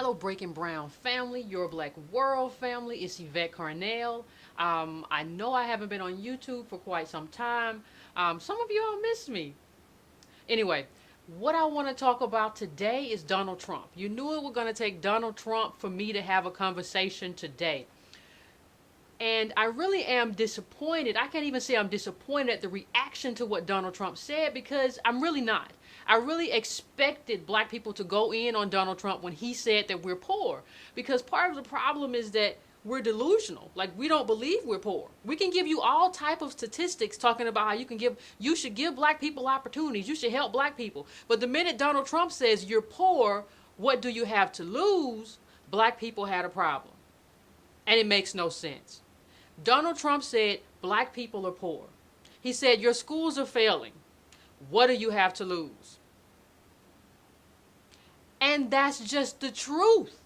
Hello, Breaking Brown family, your Black World family. It's Yvette Carnell. I know I haven't been on YouTube for quite some time. Some of you all missed me. Anyway, what I want to talk about today is Donald Trump. You knew it was going to take Donald Trump for me to have a conversation today. And I really am disappointed. I can't even say I'm disappointed at the reaction to what Donald Trump said because I'm really not. I really expected black people to go in on Donald Trump when he said that we're poor. Because part of the problem is that we're delusional. Like, we don't believe we're poor. We can give you all type of statistics talking about how you should give black people opportunities. You should help black people. But the minute Donald Trump says you're poor, what do you have to lose? Black people had a problem. And it makes no sense. Donald Trump said black people are poor. He said your schools are failing. What do you have to lose? And that's just the truth.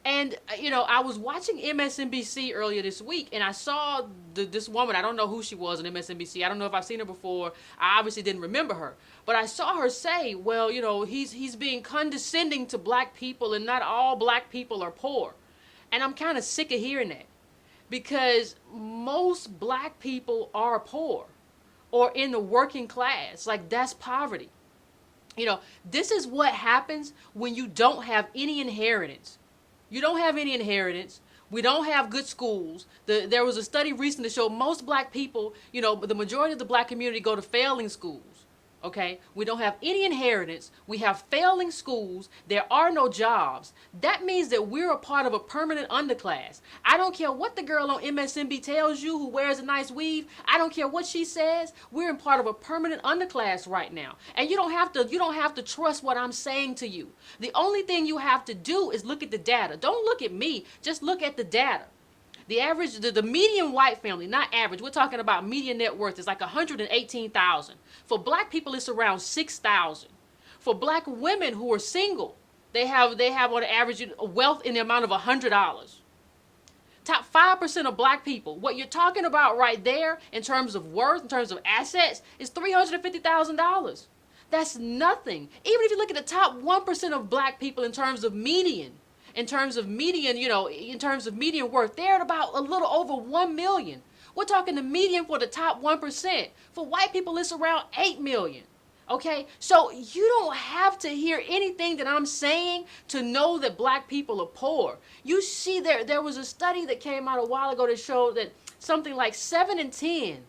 And, I was watching MSNBC earlier this week, and I saw this woman. I don't know who she was on MSNBC. I don't know if I've seen her before. I obviously didn't remember her. But I saw her say, well, he's being condescending to black people, and not all black people are poor. And I'm kind of sick of hearing that. Because most black people are poor or in the working class. Like, that's poverty. This is what happens when you don't have any inheritance. You don't have any inheritance. We don't have good schools. There was a study recently that showed most black people, the majority of the black community go to failing schools. Okay, we don't have any inheritance. We have failing schools. There are no jobs. That means that we're a part of a permanent underclass. I don't care what the girl on MSNBC tells you who wears a nice weave. I don't care what she says. We're in part of a permanent underclass right now. And you don't have to trust what I'm saying to you. The only thing you have to do is look at the data. Don't look at me. Just look at the data. The average, the median white family, not average, we're talking about median net worth is like 118,000. For black people, it's around 6,000. For black women who are single, they have on average a wealth in the amount of $100. Top 5% of black people, what you're talking about right there in terms of worth, in terms of assets, is $350,000. That's nothing. Even if you look at the top 1% of black people in terms of median, in terms of median worth, they're at about a little over 1 million. We're talking the median for the top 1%. For white people, it's around 8 million. Okay, so you don't have to hear anything that I'm saying to know that black people are poor. You see, there was a study that came out a while ago that showed that something like 7 in 10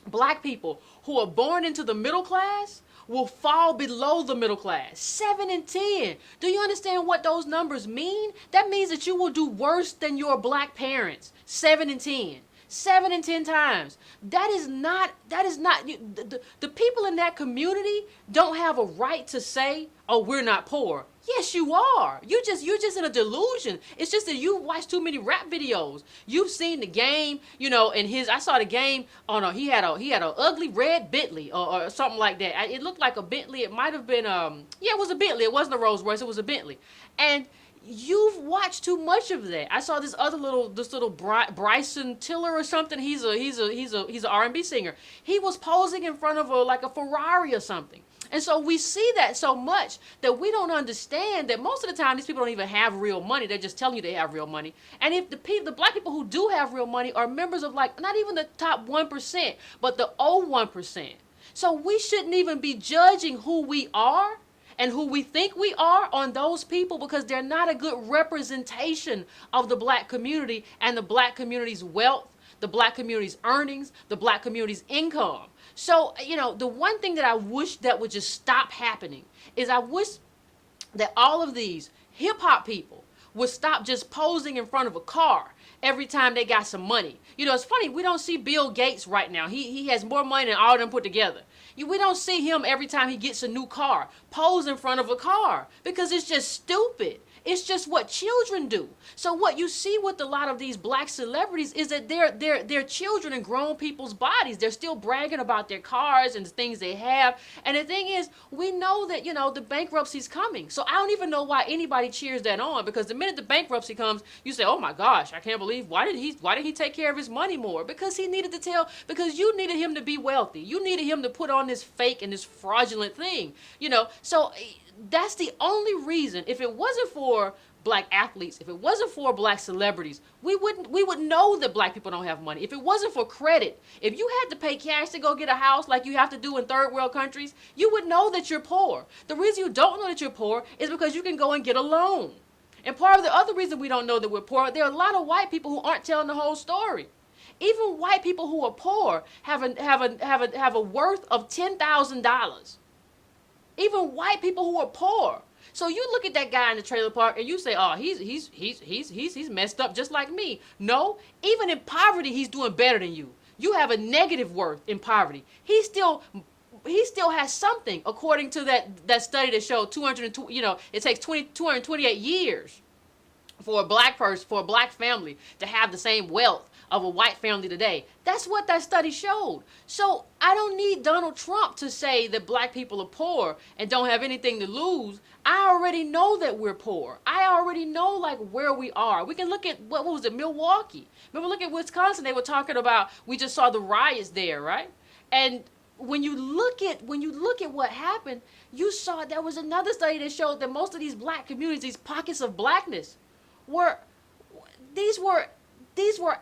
black people who are born into the middle class will fall below the middle class. 7 in 10. Do you understand what those numbers mean? That means that you will do worse than your black parents. 7 in 10. 7 in 10 times. That is not, the people in that community don't have a right to say, oh, we're not poor. Yes, you are. You're just in a delusion. It's just that you watch too many rap videos. You've seen the game, and I saw the game on he had a ugly red Bentley or something like that. It looked like a Bentley. It might have been, it was a Bentley. It wasn't a Rolls Royce. It was a Bentley. And you've watched too much of that. I saw this little Bryson Tiller or something. He's an R&B singer. He was posing in front of a Ferrari or something. And so we see that so much that we don't understand that most of the time these people don't even have real money. They're just telling you they have real money. And if the black people who do have real money are members of not even the top 1%, but the 0.1%. So we shouldn't even be judging who we are and who we think we are on those people because they're not a good representation of the black community and the black community's wealth, the black community's earnings, the black community's income. So, the one thing that I wish that would just stop happening is I wish that all of these hip hop people would stop just posing in front of a car every time they got some money. It's funny, we don't see Bill Gates right now. He has more money than all of them put together. We don't see him every time he gets a new car, pose in front of a car, because it's just stupid. It's just what children do. So what you see with a lot of these black celebrities is that they're children in grown people's bodies. They're still bragging about their cars and the things they have. And the thing is, we know that, the bankruptcy's coming. So I don't even know why anybody cheers that on, because the minute the bankruptcy comes, you say, oh my gosh, I can't believe, why did he take care of his money more? Because you needed him to be wealthy. You needed him to put on this fake and this fraudulent thing, So That's the only reason. If it wasn't for black athletes, if it wasn't for black celebrities, we would know that black people don't have money. If it wasn't for credit, if you had to pay cash to go get a house like you have to do in third world countries, you would know that you're poor. The reason you don't know that you're poor is because you can go and get a loan. And part of the other reason we don't know that we're poor, there are a lot of white people who aren't telling the whole story. Even white people who are poor have a worth of $10,000. Even white people who are poor. So you look at that guy in the trailer park and you say, "Oh, he's messed up just like me." No, even in poverty, he's doing better than you. You have a negative worth in poverty. He still has something, according to that study that showed 220. It takes 228 years for a black person, for a black family to have the same wealth of a white family today. That's what that study showed. So I don't need Donald Trump to say that black people are poor and don't have anything to lose. I already know that we're poor. I already know like where we are. We can look at what was it, Milwaukee. Remember, look at Wisconsin. They were talking about, we just saw the riots there, right? And when you look at what happened, you saw there was another study that showed that most of these black communities, these pockets of blackness, were these were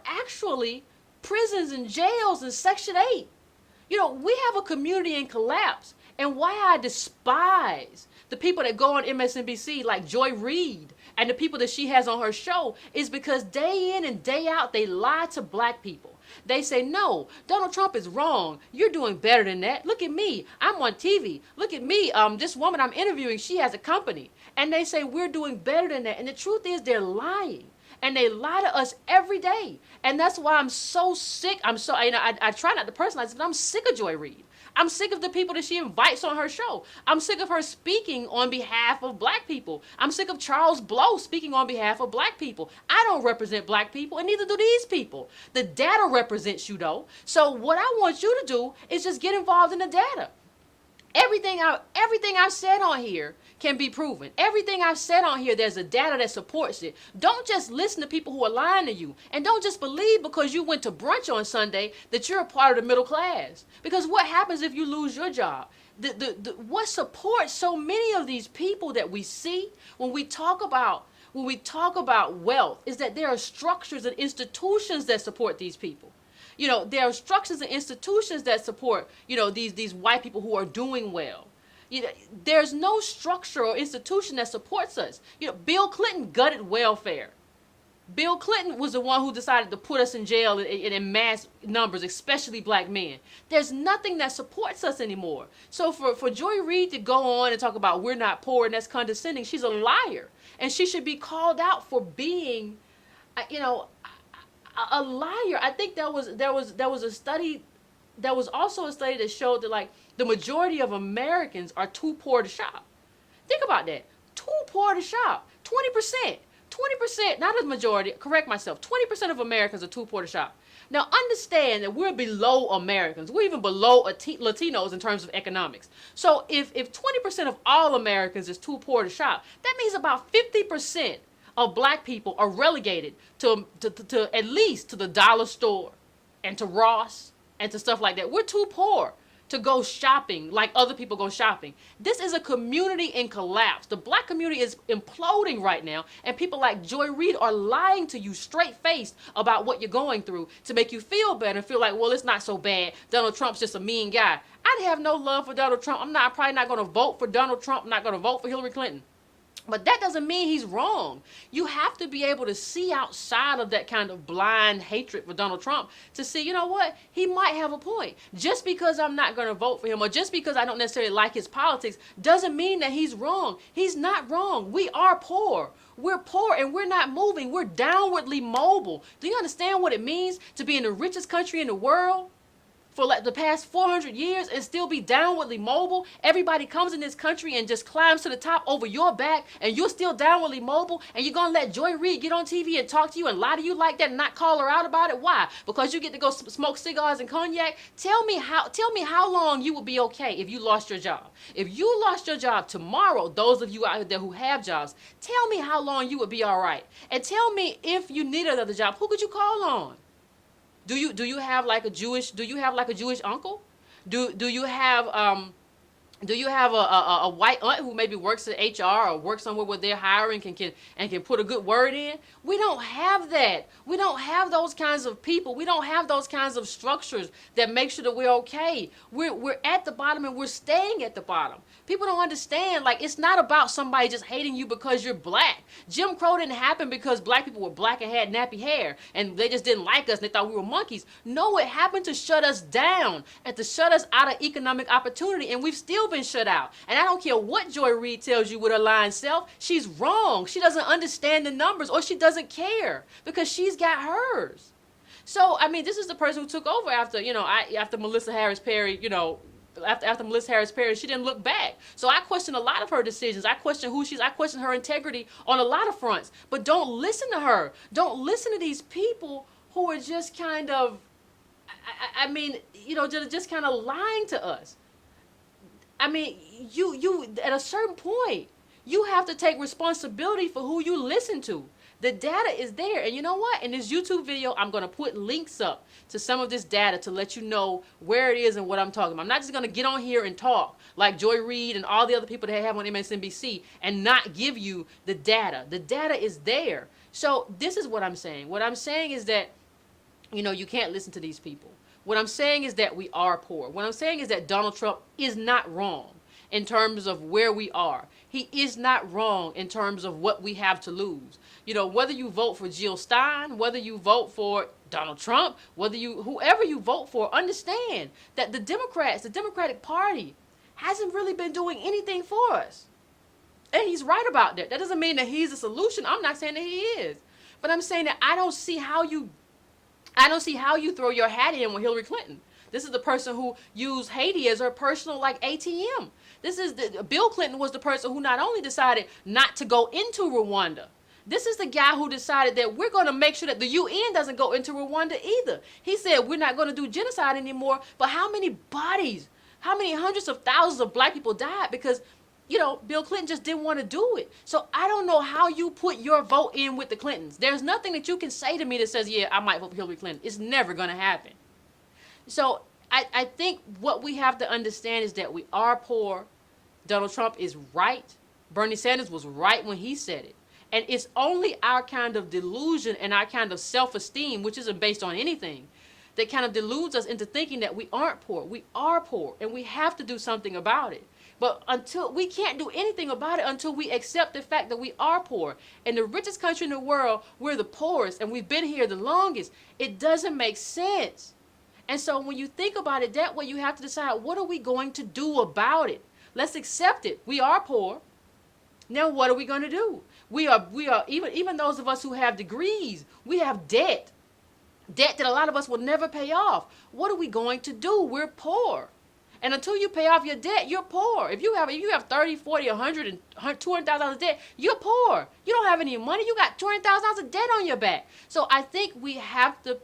actually prisons and jails and Section 8. We have a community in collapse. And why I despise the people that go on MSNBC like Joy Reid and the people that she has on her show is because day in and day out, they lie to black people. They say, "No, Donald Trump is wrong. You're doing better than that. Look at me. I'm on TV. Look at me. This woman I'm interviewing, she has a company." And they say, "We're doing better than that." And the truth is they're lying. And they lie to us every day. And that's why I'm so sick. I try not to personalize it, but I'm sick of Joy Reid. I'm sick of the people that she invites on her show. I'm sick of her speaking on behalf of black people. I'm sick of Charles Blow speaking on behalf of black people. I don't represent black people, and neither do these people. The data represents you, though. So what I want you to do is just get involved in the data. Everything I've said on here can be proven. Everything I've said on here, there's a data that supports it. Don't just listen to people who are lying to you. And don't just believe because you went to brunch on Sunday that you're a part of the middle class. Because what happens if you lose your job? What supports so many of these people that we see when we talk about wealth is that there are structures and institutions that support these people. There are structures and institutions that support, these white people who are doing well. There's no structure or institution that supports us. Bill Clinton gutted welfare. Bill Clinton was the one who decided to put us in jail in mass numbers, especially black men. There's nothing that supports us anymore. So for Joy Reid to go on and talk about we're not poor and that's condescending, she's a liar. And she should be called out for being, a liar. I think there was a study. There was also a study that showed that like the majority of Americans are too poor to shop. Think about that. Too poor to shop. 20%. 20%, not a majority, correct myself. 20% of Americans are too poor to shop. Now understand that we're below Americans. We're even below Latinos in terms of economics. So if 20% of all Americans is too poor to shop, that means about 50% of black people are relegated to at least to the dollar store and to Ross and to stuff like that. We're too poor to go shopping like other people go shopping. This is a community in collapse. The black community is imploding right now, and people like Joy Reid are lying to you straight-faced about what you're going through to make you feel better and feel like, well, it's not so bad. Donald Trump's just a mean guy. I have no love for Donald Trump. I'm probably not going to vote for Donald Trump. I'm not going to vote for Hillary Clinton. But that doesn't mean he's wrong. You have to be able to see outside of that kind of blind hatred for Donald Trump to see, you know what, he might have a point. Just because I'm not going to vote for him or just because I don't necessarily like his politics doesn't mean that he's wrong. He's not wrong. We are poor. We're poor and we're not moving. We're downwardly mobile. Do you understand what it means to be in the richest country in the world for like the past 400 years and still be downwardly mobile? Everybody comes in this country and just climbs to the top over your back, and you're still downwardly mobile, and you're gonna let Joy Reid get on TV and talk to you and lie to you like that and not call her out about it? Why? Because you get to go smoke cigars and cognac? Tell me how long you would be okay if you lost your job. If you lost your job tomorrow, those of you out there who have jobs, tell me how long you would be all right. And tell me if you need another job, who could you call on? Do you have like a Jewish uncle? Do you have Do you have a white aunt who maybe works at HR or works somewhere where they're hiring can put a good word in? We don't have that. We don't have those kinds of people. We don't have those kinds of structures that make sure that we're okay. We're at the bottom and we're staying at the bottom. People don't understand. Like, it's not about somebody just hating you because you're black. Jim Crow didn't happen because black people were black and had nappy hair and they just didn't like us and they thought we were monkeys. No, it happened to shut us down and to shut us out of economic opportunity, and we've still been shut out. And I don't care what Joy Reid tells you with her lying self, she's wrong. She doesn't understand the numbers, or she doesn't care, because she's got hers. So, I mean, this is the person who took over after, after Melissa Harris Perry, after Melissa Harris Perry, she didn't look back. So I question a lot of her decisions. I question I question her integrity on a lot of fronts. But don't listen to her. Don't listen to these people who are just kind of, just kind of lying to us. I mean, you at a certain point, you have to take responsibility for who you listen to. The data is there. And you know what? In this YouTube video, I'm going to put links up to some of this data to let you know where it is and what I'm talking about. I'm not just going to get on here and talk like Joy Reid and all the other people that I have on MSNBC and not give you the data. The data is there. So this is what I'm saying. What I'm saying is that, you can't listen to these people. What I'm saying is that we are poor. What I'm saying is that Donald Trump is not wrong in terms of where we are. He is not wrong in terms of what we have to lose. Whether you vote for Jill Stein, whether you vote for Donald Trump, whoever you vote for, understand that the Democratic Party, hasn't really been doing anything for us. And he's right about that. That doesn't mean that he's the solution. I'm not saying that he is. But I'm saying that I don't see how you throw your hat in with Hillary Clinton. This is the person who used Haiti as her personal ATM. Bill Clinton was the person who not only decided not to go into Rwanda. This is the guy who decided that we're going to make sure that the UN doesn't go into Rwanda either. He said we're not going to do genocide anymore. But how many bodies, how many hundreds of thousands of black people died because, Bill Clinton just didn't want to do it. So I don't know how you put your vote in with the Clintons. There's nothing that you can say to me that says, yeah, I might vote for Hillary Clinton. It's never going to happen. So I think what we have to understand is that we are poor. Donald Trump is right. Bernie Sanders was right when he said it. And it's only our kind of delusion and our kind of self-esteem, which isn't based on anything, that kind of deludes us into thinking that we aren't poor. We are poor, and we have to do something about it. But we can't do anything about it until we accept the fact that we are poor. In the richest country in the world, we're the poorest, and we've been here the longest. It doesn't make sense. And so when you think about it that way, you have to decide, what are we going to do about it? Let's accept it. We are poor. Now what are we going to do? We are even those of us who have degrees, we have debt that a lot of us will never pay off. What are we going to do? We're poor. And until you pay off your debt, you're poor. If you have 30, 40, 100, and $200,000 of debt, you're poor. You don't have any money. You got $200,000 of debt on your back. So I think we have to,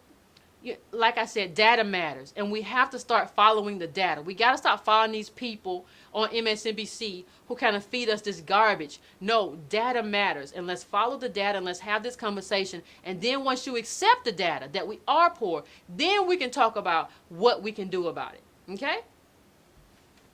like I said, data matters. And we have to start following the data. We got to stop following these people on MSNBC who kind of feed us this garbage. No, data matters. And let's follow the data and let's have this conversation. And then once you accept the data that we are poor, then we can talk about what we can do about it. Okay?